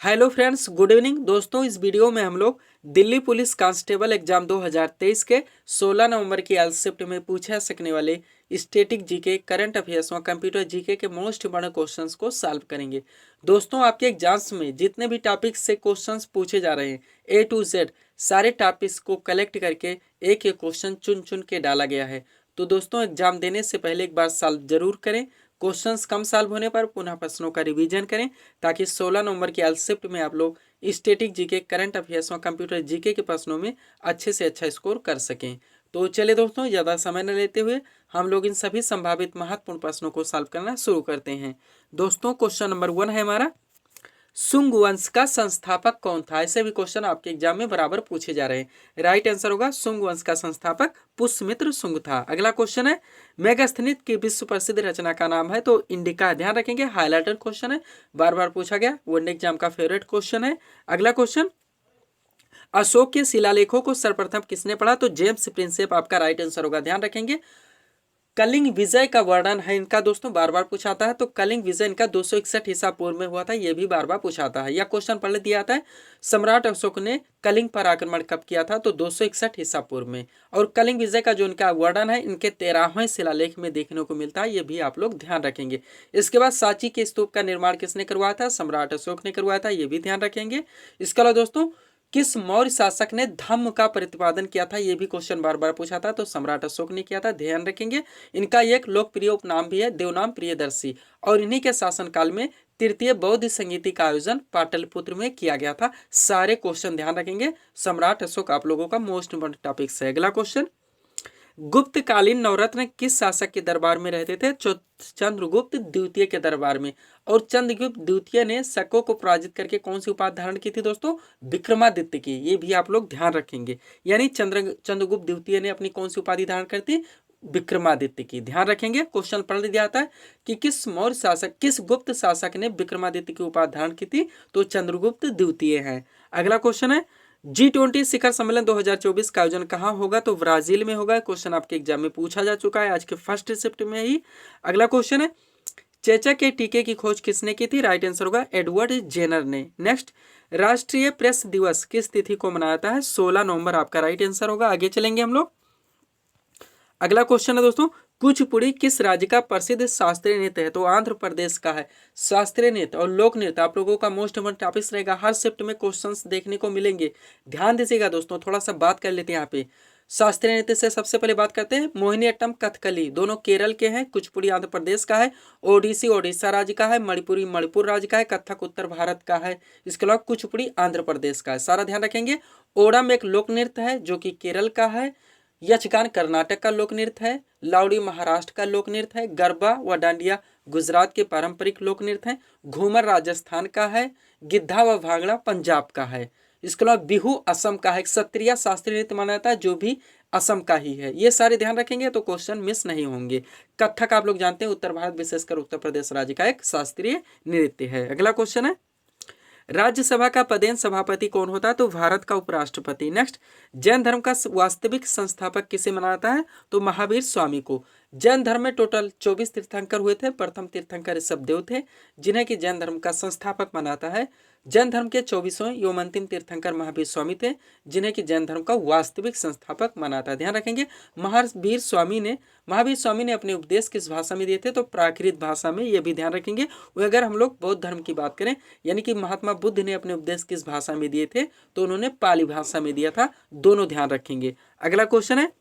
Hello friends, good evening दोस्तों। इस video में हम लोग दिल्ली पुलिस कांस्टेबल एग्जाम 2023 के 16 नवंबर की एल शिफ्ट में पूछे जा सकने वाले स्टैटिक जीके, करंट अफेयर्स और कंप्यूटर जीके के मोस्ट इंपोर्टेंट क्वेश्चंस को सॉल्व करेंगे। दोस्तों, आपके एग्जाम्स में जितने भी टॉपिक्स से क्वेश्चंस पूछे जा रहे हैं ए टू जेड सारे टॉपिक्स को कलेक्ट करके एक एक क्वेश्चन चुन चुन के डाला गया है। तो दोस्तों, एग्जाम देने से पहले एक बार सॉल्व जरूर करें। क्वेश्चंस कम सॉल्व होने पर पुनः प्रश्नों का रिवीजन करें ताकि 16 नवंबर की एल शिफ्ट में आप लोग स्टैटिक जीके, करंट अफेयर्स और कंप्यूटर जीके के प्रश्नों में अच्छे से अच्छा स्कोर कर सकें। तो चलिए दोस्तों, ज़्यादा समय न लेते हुए हम लोग इन सभी संभावित महत्वपूर्ण प्रश्नों को सॉल्व करना शुरू करते हैं। दोस्तों, क्वेश्चन नंबर 1 है हमारा, सुंग वंश का संस्थापक कौन था? ऐसे भी क्वेश्चन आपके एग्जाम में बराबर पूछे जा रहे हैं। राइट आंसर होगा सुंग वंश का संस्थापक पुष्यमित्र सुंग था। अगला क्वेश्चन है, मेगास्थनीज की विश्व प्रसिद्ध रचना का नाम है? तो इंडिका। ध्यान रखेंगे, हाईलाइटेड क्वेश्चन है, बार बार पूछा गया, वन एग्जाम का फेवरेट क्वेश्चन है। अगला क्वेश्चन, अशोक के शिलालेखों को सर्वप्रथम किसने पढ़ा? तो जेम्स प्रिंसेप आपका राइट आंसर होगा। ध्यान रखेंगे, कलिंग विजय का वर्णन है इनका। दोस्तों, बार बार पूछाता है, तो कलिंग विजय इनका 261 ईसा पूर्व में हुआ था, यह भी बार बार पूछाता है। या क्वेश्चन पढ़ दिया था, सम्राट अशोक ने कलिंग पर आक्रमण कब किया था? तो 261 ईसा पूर्व में। और कलिंग विजय का जो इनका वर्णन है इनके 13वें शिलालेख में देखने को मिलता है, ये भी आप लोग ध्यान रखेंगे। इसके बाद सांची के स्तूप का निर्माण किसने करवाया था? सम्राट अशोक ने करवाया था, ये भी ध्यान रखेंगे। इसके अलावा दोस्तों, किस मौर्य शासक ने धम्म का प्रतिपादन किया था? यह भी क्वेश्चन बार बार पूछा था, तो सम्राट अशोक ने किया था, ध्यान रखेंगे। इनका एक लोकप्रिय उपनाम भी है देवनाम प्रियदर्शी, और इन्हीं के शासनकाल में तृतीय बौद्ध संगीति का आयोजन पाटलिपुत्र में किया गया था। सारे क्वेश्चन ध्यान रखेंगे, सम्राट अशोक आप लोगों का मोस्ट इंपोर्टेंट टॉपिक है। अगला क्वेश्चन, गुप्तकालीन नवरत्न किस शासक के दरबार में रहते थे? चंद्रगुप्त द्वितीय के दरबार में। और चंद्रगुप्त द्वितीय ने शकों को पराजित करके कौन सी उपाधि धारण की थी? दोस्तों, विक्रमादित्य की। ये भी आप लोग ध्यान रखेंगे, यानी चंद्रगुप्त द्वितीय ने अपनी कौन सी उपाधि धारण कर थी? विक्रमादित्य की। ध्यान रखेंगे, क्वेश्चन पढ़ दिया जाता है कि किस मौर्य शासक, किस गुप्त शासक ने विक्रमादित्य की उपाधि धारण की थी? तो चंद्रगुप्त द्वितीय है। अगला क्वेश्चन है, G20 शिखर सम्मेलन 2024 का आयोजन कहाँ होगा? तो ब्राजील में होगा। क्वेश्चन आपके एग्जाम में पूछा जा चुका है आज के फर्स्ट शिफ्ट में ही। अगला क्वेश्चन है, चेचक के टीके की खोज किसने की थी? राइट आंसर होगा एडवर्ड जेनर ने। नेक्स्ट, राष्ट्रीय प्रेस दिवस किस तिथि को मनाया जाता है? 16 नवंबर आपका राइट आंसर होगा। आगे चलेंगे हम लोग। अगला क्वेश्चन है दोस्तों, कुचिपुड़ी किस राज्य का प्रसिद्ध शास्त्रीय नृत्य है? तो आंध्र प्रदेश का है। शास्त्रीय नृत्य और लोक नृत्य आप लोगों का मोस्ट इंपोर्टेंट टॉपिक रहेगा, हर शिफ्ट में क्वेश्चंस देखने को मिलेंगे। ध्यान दीजिएगा दोस्तों, थोड़ा सा बात कर लेते हैं यहाँ पे। शास्त्रीय नृत्य से सबसे पहले बात करते हैं, मोहिनीअट्टम, कथकली दोनों केरल के हैं, कुचिपुड़ी आंध्र प्रदेश का है, ओडिसी ओडिशा राज्य का है, मणिपुरी मणिपुर राज्य का है, कथक उत्तर भारत का है। इसके अलावा कुचिपुड़ी आंध्र प्रदेश का है, सारा ध्यान रखेंगे। ओणम एक लोक नृत्य है जो कि केरल का है। यक्षगान कर्नाटक का लोक नृत्य है। लावड़ी महाराष्ट्र का लोक नृत्य है। गरबा व डांडिया गुजरात के पारंपरिक लोक नृत्य है। घूमर राजस्थान का है। गिद्धा व भांगड़ा पंजाब का है। इसके अलावा बिहू असम का है। सत्रिया शास्त्रीय नृत्य माना जाता है जो भी असम का ही है। ये सारे ध्यान रखेंगे तो क्वेश्चन मिस नहीं होंगे। कथक आप लोग जानते हैं उत्तर भारत विशेषकर उत्तर प्रदेश राज्य का एक शास्त्रीय नृत्य है। अगला क्वेश्चन है, राज्यसभा का पदेन सभापति कौन होता है? तो भारत का उपराष्ट्रपति। नेक्स्ट, जैन धर्म का वास्तविक संस्थापक किसे माना जाता है? तो महावीर स्वामी को। जैन धर्म में टोटल 24 तीर्थंकर हुए थे। प्रथम तीर्थंकर ऋषभदेव थे जिन्हें कि जैन धर्म का संस्थापक मानाता है। जैन धर्म के 24वें एवं अंतिम तीर्थंकर महावीर स्वामी थे जिन्हें कि जैन धर्म का वास्तविक संस्थापक मानाता है। ध्यान रखेंगे, महावीर स्वामी ने अपने उपदेश किस भाषा में दिए थे? तो प्राकृत भाषा में। ये भी ध्यान रखेंगे। अगर हम लोग बौद्ध धर्म की बात करें, यानी कि महात्मा बुद्ध ने अपने उपदेश किस भाषा में दिए थे? तो उन्होंने पाली भाषा में दिया था। दोनों ध्यान रखेंगे। अगला क्वेश्चन है,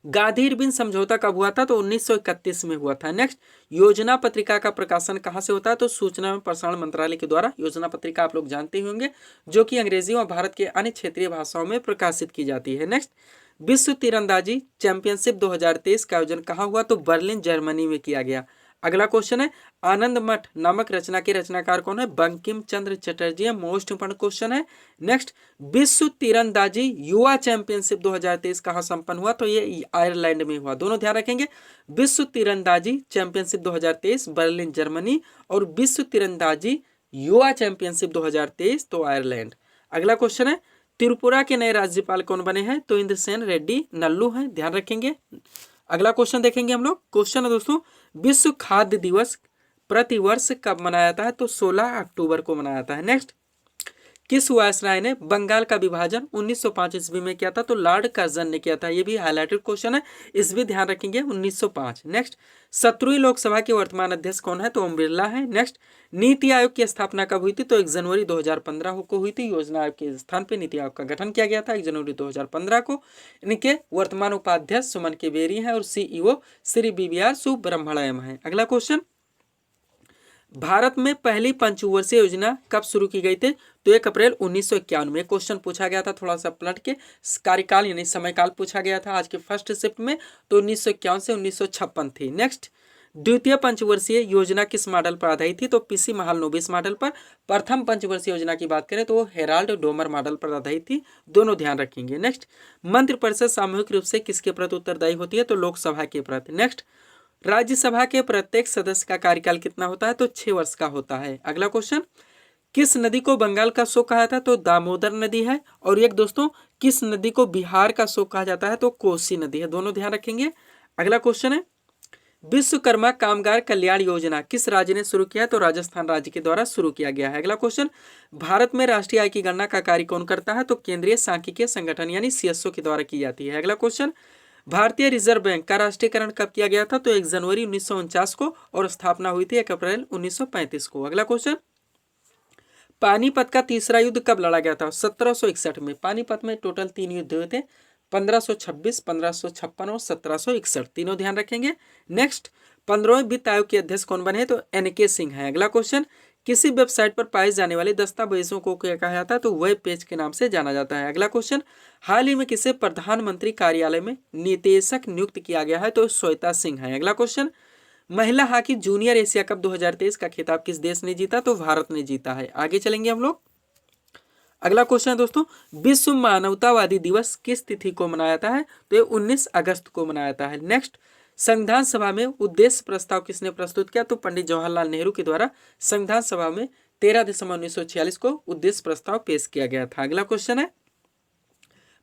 गांधी-इरविन समझौता कब हुआ था? तो 1931 में हुआ था। नेक्स्ट, योजना पत्रिका का प्रकाशन कहाँ से होता है? तो सूचना एवं प्रसारण मंत्रालय के द्वारा। योजना पत्रिका आप लोग जानते ही होंगे जो कि अंग्रेजी और भारत के अन्य क्षेत्रीय भाषाओं में प्रकाशित की जाती है। नेक्स्ट, विश्व तीरंदाजी चैंपियनशिप 2023 का आयोजन कहाँ हुआ? तो बर्लिन जर्मनी में किया गया। अगला क्वेश्चन है, आनंद मठ नामक रचना के रचनाकार कौन है? Bankim Chandra Chatterjee. Most important question है। नेक्स्ट, विश्व तीरंदाजी युवा चैंपियनशिप 2023 कहाँ संपन्न हुआ? तो ये आयरलैंड में हुआ। दोनों ध्यान रखेंगे, विश्व तीरंदाजी चैंपियनशिप 2023 बर्लिन जर्मनी और विश्व तीरंदाजी युवा चैंपियनशिप 2023 तो आयरलैंड। अगला क्वेश्चन है, त्रिपुरा के नए राज्यपाल कौन बने हैं? तो इंद्रसेन रेड्डी नल्लू हैं, ध्यान रखेंगे। अगला क्वेश्चन देखेंगे हम लोग। क्वेश्चन है दोस्तों, विश्व खाद्य दिवस प्रतिवर्ष कब मनाया जाता है? तो 16 अक्टूबर को मनाया जाता है। नेक्स्ट, किस वायसराय ने बंगाल का विभाजन 1905 ईस्वी में किया था? तो लॉर्ड कर्जन ने किया था। ये भी हाईलाइटेड क्वेश्चन है, इस भी ध्यान रखेंगे, 1905। नेक्स्ट, 17वीं लोकसभा के वर्तमान अध्यक्ष कौन है? तो ओम बिरला है। नेक्स्ट, नीति आयोग की स्थापना कब हुई थी? तो 1 जनवरी 2015 को हुई थी। योजना आयोग के स्थान पर नीति आयोग का गठन किया गया था 1 जनवरी 2015 को। इनके वर्तमान उपाध्यक्ष सुमन के बेरी हैं और CEO श्री BVR सुब्रह्मण्यम है। अगला क्वेश्चन, भारत में पहली पंचवर्षीय योजना कब शुरू की गई थी? तो 1 अप्रैल 1951 में। क्वेश्चन पूछा गया था, थोड़ा सा पलट के कार्यकाल यानी समयकाल पूछा गया था आज के फर्स्ट शिफ्ट में, तो 1951 से 1956 थी। नेक्स्ट, द्वितीय पंचवर्षीय योजना किस मॉडल पर आधारित थी? तो PC महालनोबिस मॉडल पर। प्रथम पंचवर्षीय योजना की बात करें तो वो हेराल्ड डोमर मॉडल पर आधारित थी। दोनों ध्यान रखेंगे। नेक्स्ट, मंत्रिपरिषद सामूहिक रूप से किसके प्रति उत्तरदायी होती है? तो लोकसभा के प्रति। नेक्स्ट, राज्यसभा के प्रत्येक सदस्य का कार्यकाल कितना होता है? तो 6 वर्ष का होता है। अगला क्वेश्चन, किस नदी को बंगाल का शोक कहा था? तो दामोदर नदी है। और एक दोस्तों, किस नदी को बिहार का शोक कहा जाता है? तो कोसी नदी है। दोनों ध्यान रखेंगे। अगला क्वेश्चन है, विश्वकर्मा कामगार कल्याण योजना किस राज्य ने शुरू किया? तो राजस्थान राज्य के द्वारा शुरू किया गया है। अगला क्वेश्चन, भारत में राष्ट्रीय आय की गणना का कार्य कौन करता है? तो केंद्रीय सांख्यिकीय संगठन यानी CSO के द्वारा की जाती है। अगला क्वेश्चन, भारतीय रिजर्व बैंक का राष्ट्रीयकरण कब किया गया था? तो 1 जनवरी 1949 को और स्थापना हुई थी 1 अप्रैल 1935 को। अगला क्वेश्चन, पानीपत का तीसरा युद्ध कब लड़ा गया था? 1761 में। पानीपत में टोटल 3 युद्ध हुए थे, 1526, 1556 और 1761। तीनों ध्यान रखेंगे। नेक्स्ट, 15वें वित्त आयोग के अध्यक्ष कौन बने? तो NK सिंह है। अगला क्वेश्चन, किसी वेबसाइट पर पाए जाने वाले दस्तावेजों को क्या कहा जाता है? तो वेब पेज के नाम से जाना जाता है। अगला क्वेश्चन, हाल ही में किसे प्रधानमंत्री कार्यालय में निदेशक नियुक्त किया गया है? तो श्वेता सिंह है। अगला क्वेश्चन, महिला हॉकी जूनियर एशिया कप 2023 का खिताब किस देश ने जीता? तो भारत ने जीता है। आगे चलेंगे हम लोग। अगला क्वेश्चन है दोस्तों, विश्व मानवतावादी दिवस किस तिथि को मनाया जाता है? तो ये 19 अगस्त को मनाया जाता है। नेक्स्ट, संविधान सभा में उद्देश्य प्रस्ताव किसने प्रस्तुत किया? तो पंडित जवाहरलाल नेहरू के द्वारा संविधान सभा में 13 दिसंबर 1946 को उद्देश्य प्रस्ताव पेश किया गया था। अगला क्वेश्चन है,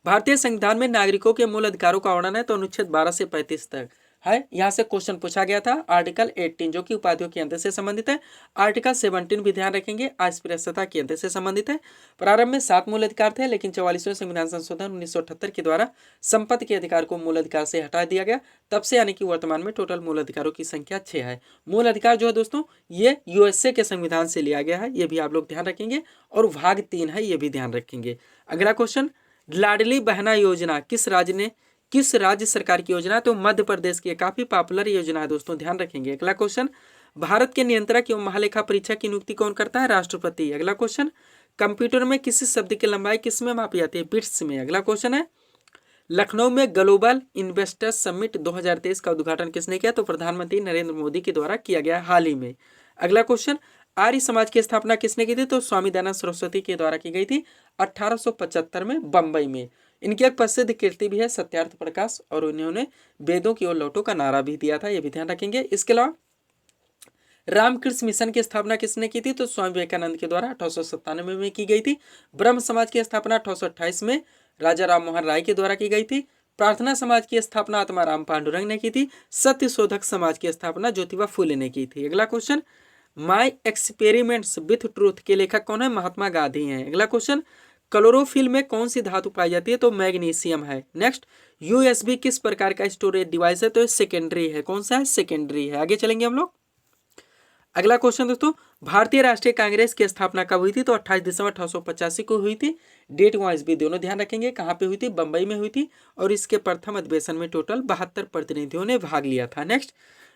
भारतीय संविधान में नागरिकों के मूल अधिकारों का वर्णन है? तो अनुच्छेद 12 से 35 तक है। यहाँ से क्वेश्चन पूछा गया था। आर्टिकल 18 जो कि उपाधियों के अंतर से संबंधित है। आर्टिकल 17 भी ध्यान रखेंगे, अस्पृश्यता के अंतर से संबंधित है। प्रारंभ में 7 मूल अधिकार थे, लेकिन 44वें संविधान संशोधन 1978 के द्वारा संपत्ति के अधिकार को मूल अधिकार से हटा दिया गया। तब से यानी कि वर्तमान में टोटल मूल अधिकारों की संख्या 6 है। मूल अधिकार जो है दोस्तों, ये USA के संविधान से लिया गया है, ये भी आप लोग ध्यान रखेंगे। और भाग 3 है, ये भी ध्यान रखेंगे। अगला क्वेश्चन, लाडली बहना योजना किस राज्य सरकार की योजना है? तो मध्य प्रदेश की काफी पॉपुलर योजना है दोस्तों, ध्यान रखेंगे। अगला क्वेश्चन, भारत के नियंत्रक एवं महालेखा परीक्षक की नियुक्ति कौन करता है? राष्ट्रपति। अगला क्वेश्चन, कंप्यूटर में किसी शब्द की लंबाई किस में मापी जाती है? बिट्स में। अगला क्वेश्चन है, लखनऊ में ग्लोबल इन्वेस्टर्स समिट 2023 का उद्घाटन किसने किया? तो प्रधानमंत्री नरेंद्र मोदी के द्वारा किया गया हाल ही में। अगला क्वेश्चन, आर्य समाज की स्थापना किसने की थी? तो स्वामी दयानंद सरस्वती के द्वारा की गई थी 1875 में बंबई में। इनकी एक प्रसिद्ध कीर्ति भी है सत्यार्थ प्रकाश, और उन्होंने वेदों की ओर लौटो का नारा भी दिया था, ये भी ध्यान रखेंगे। इसके अलावा रामकृष्ण मिशन की स्थापना किसने की थी? तो स्वामी विवेकानंद के द्वारा 1897 में की गई थी। ब्रह्म समाज की स्थापना 1828 में राजा राम मोहन राय के द्वारा की गई थी। प्रार्थना समाज की स्थापना आत्माराम पांडुरंग ने की थी। सत्य शोधक समाज की स्थापना ज्योतिबा फुले ने की थी। अगला question, my experiments with truth के लेखक कौन है? महात्मा गांधी हैं। अगला क्वेश्चन, क्लोरोफिल में कौन सी धातु पाई जाती है? तो मैग्नीशियम है। नेक्स्ट, USB किस प्रकार का स्टोरेज डिवाइस है? तो सेकेंडरी है। कौन सा है? सेकेंडरी है। आगे चलेंगे हम लोग। अगला क्वेश्चन दोस्तों, भारतीय राष्ट्रीय कांग्रेस की स्थापना कब हुई थी? तो 28 दिसंबर 1885 को हुई थी। डेट वाइज भी दोनों ध्यान रखेंगे। कहाँ पे हुई थी? बंबई में हुई थी। और इसके प्रथम अधिवेशन में टोटल 72 प्रतिनिधियों ने भाग लिया था। नेक्स्ट,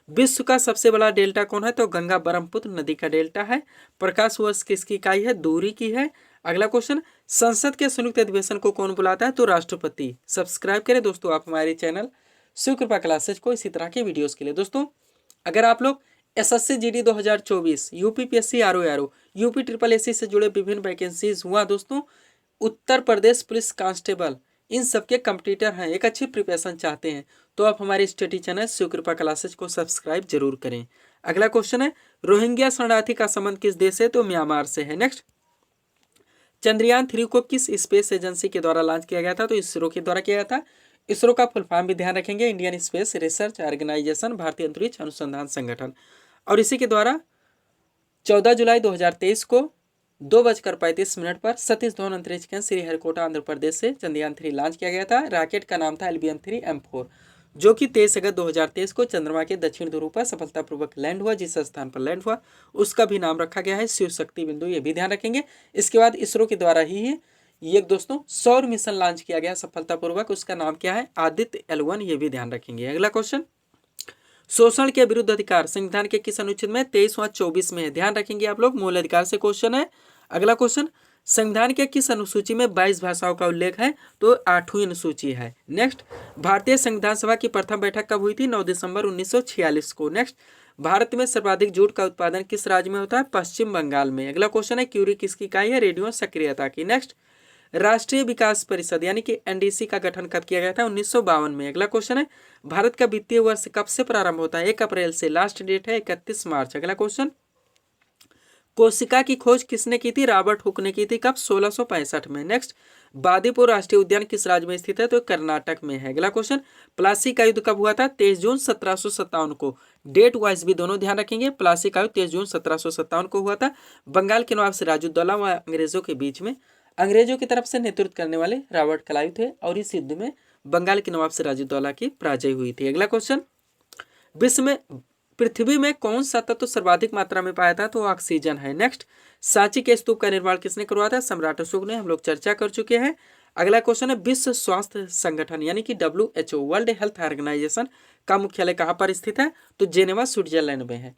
विश्व का सबसे बड़ा डेल्टा कौन है? तो गंगा ब्रह्मपुत्र नदी का डेल्टा है। प्रकाश वर्ष किसकी इकाई है? दूरी की है। अगला क्वेश्चन, संसद के संयुक्त अधिवेशन को कौन बुलाता है? तो राष्ट्रपति। सब्सक्राइब करें दोस्तों आप हमारे चैनल शिव कृपा क्लासेज को इसी तरह के वीडियोस के लिए। दोस्तों अगर आप लोग SSC GD 2024, UPPSC RO UP SSSC से जुड़े विभिन्न वैकेंसीज हुआ दोस्तों, उत्तर प्रदेश पुलिस कांस्टेबल, इन सबके कंपटीटर हैं, एक अच्छी प्रिपरेशन चाहते हैं, तो आप हमारे स्टडी चैनल शिव कृपा क्लासेज को सब्सक्राइब जरूर करें। अगला क्वेश्चन है, रोहिंग्या शरणार्थी का संबंध किस देश से? तो म्यांमार से है। नेक्स्ट, चंद्रयान 3 को किस स्पेस एजेंसी के द्वारा लॉन्च किया गया था? तो इसरो के द्वारा किया गया था। इसरो का फुल फॉर्म भी ध्यान रखेंगे, इंडियन स्पेस रिसर्च ऑर्गेनाइजेशन, भारतीय अंतरिक्ष अनुसंधान संगठन। और इसी के द्वारा 14 जुलाई 2023 को 2:35 पर सतीश धवन अंतरिक्ष केंद्र श्रीहरिकोटा आंध्र प्रदेश से चंद्रयान-3 लॉन्च किया गया था। रॉकेट का नाम था LBM-3M4, जो कि 23 अगस्त 2023 को चंद्रमा के दक्षिण ध्रुव पर सफलतापूर्वक लैंड हुआ। जिस स्थान पर लैंड हुआ उसका भी नाम रखा गया है शिव शक्ति बिंदु, ये भी ध्यान रखेंगे। इसके बाद इसरो के द्वारा ही ये दोस्तों सौर मिशन लॉन्च किया गया सफलतापूर्वक, उसका नाम क्या है? आदित्य L1, ये भी ध्यान रखेंगे। अगला क्वेश्चन, शोषण के विरुद्ध अधिकार संविधान के किस अनुच्छेद में? 23 व 24 में है, ध्यान रखेंगे आप लोग। मूल अधिकार से क्वेश्चन है। अगला क्वेश्चन, संविधान के किस अनुसूची में 22 भाषाओं का उल्लेख है? तो 8वीं अनुसूची है। नेक्स्ट, भारतीय संविधान सभा की प्रथम बैठक कब हुई थी? 9 दिसंबर 1946 को। नेक्स्ट, भारत में सर्वाधिक जूट का उत्पादन किस राज्य में होता है? पश्चिम बंगाल में। अगला क्वेश्चन है, क्यूरी किसकी इकाई है? रेडियो सक्रियता की। नेक्स्ट, राष्ट्रीय विकास परिषद यानी कि NDC का गठन कब किया गया था? 1952 में। अगला क्वेश्चन है, भारत का वित्तीय वर्ष कब से प्रारंभ होता है? 1 अप्रैल से। लास्ट डेट है 31 मार्च। अगला क्वेश्चन, कोशिका की खोज किसने की थी? रॉबर्ट हुक ने की थी। कब? 1665 में। नेक्स्ट, बादीपुर राष्ट्रीय उद्यान किस राज्य में स्थित है? तो कर्नाटक में है। अगला क्वेश्चन, प्लासी का युद्ध कब हुआ था? 23 जून 1757 को। डेट वाइज भी दोनों ध्यान रखेंगे। प्लासी का युद्ध 23 जून 1757 को हुआ था। बंगाल के नवाब सिराजुद्दौला व अंग्रेजों के बीच में अंग्रेजों की तरफ से नेतृत्व करने वाले रॉबर्ट क्लाइव थे और इस युद्ध में बंगाल के नवाब सिराजुद्दौला की पराजय हुई थी। अगला क्वेश्चन, विश्व में पृथ्वी में कौन सा तत्व सर्वाधिक मात्रा में पाया था? तो ऑक्सीजन है। नेक्स्ट, सांची के स्तूप का निर्माण किसने करवाया था? सम्राट अशोक ने। हम लोग चर्चा कर चुके हैं। अगला क्वेश्चन है, विश्व स्वास्थ्य संगठन यानी कि WHO वर्ल्ड हेल्थ ऑर्गेनाइजेशन का मुख्यालय कहाँ पर स्थित है? तो जेनेवा स्विट्जरलैंड में है।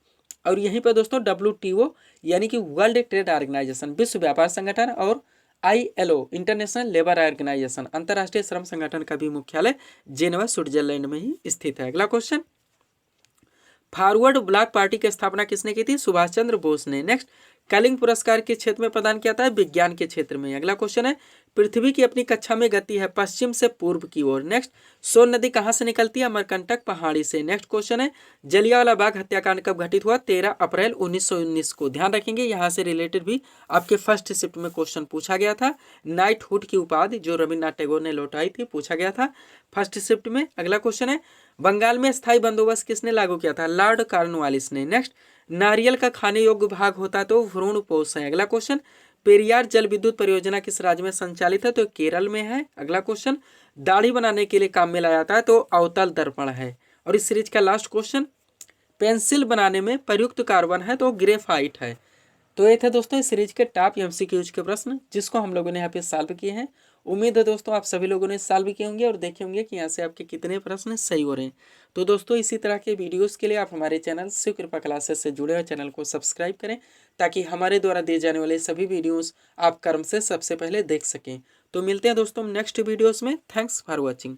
और यहीं पर दोस्तों WTO यानी कि वर्ल्ड ट्रेड ऑर्गेनाइजेशन विश्व व्यापार संगठन और ILO इंटरनेशनल लेबर ऑर्गेनाइजेशन अंतर्राष्ट्रीय श्रम संगठन का भी मुख्यालय जेनेवा स्विट्जरलैंड में ही स्थित है। अगला क्वेश्चन, फॉरवर्ड ब्लॉक पार्टी की स्थापना किसने की थी? सुभाष चंद्र बोस ने। नेक्स्ट, कलिंग पुरस्कार किस क्षेत्र में प्रदान किया था? विज्ञान के क्षेत्र में। अगला क्वेश्चन है, पृथ्वी की अपनी कक्षा में गति है पश्चिम से पूर्व की ओर। नेक्स्ट, सोन नदी कहाँ से निकलती है? अमरकंटक पहाड़ी से। नेक्स्ट क्वेश्चन है, जलियांवाला बाग हत्याकांड कब घटित हुआ? 13 अप्रैल 1919 को। ध्यान रखेंगे, यहाँ से रिलेटेड भी आपके फर्स्ट शिफ्ट में क्वेश्चन पूछा गया था। नाइटहुड की उपाधि जो रविन्द्रनाथ टैगोर ने लौटाई थी, पूछा गया था फर्स्ट शिफ्ट में। अगला क्वेश्चन है, बंगाल में स्थायी बंदोबस्त किसने लागू किया था? लॉर्ड कॉर्नवालिस ने। नेक्स्ट, नारियल का खाने योग्य भाग होता है तो भ्रूणपोष है। अगला क्वेश्चन, पेरियार जल विद्युत परियोजना किस राज्य में संचालित है? तो केरल में है। अगला क्वेश्चन, दाढ़ी बनाने के लिए काम में लाया जाता है तो अवतल दर्पण है। और इस सीरीज का लास्ट क्वेश्चन, पेंसिल बनाने में प्रयुक्त कार्बन है तो ग्रेफाइट है। तो ये थे दोस्तों इस सीरीज के टॉप MCQs के प्रश्न जिसको हम लोगों ने यहाँ पे सॉल्व किए हैं। उम्मीद है दोस्तों आप सभी लोगों ने सॉल्व किए होंगे और देखे होंगे कि यहाँ से आपके कितने प्रश्न सही हो रहे हैं। तो दोस्तों इसी तरह के वीडियोस के लिए आप हमारे चैनल शिव कृपा क्लासेस से जुड़े हुए चैनल को सब्सक्राइब करें ताकि हमारे द्वारा दिए जाने वाले सभी वीडियोस आप क्रम से सबसे पहले देख सकें। तो मिलते हैं दोस्तों नेक्स्ट वीडियोस में। Thanks for watching.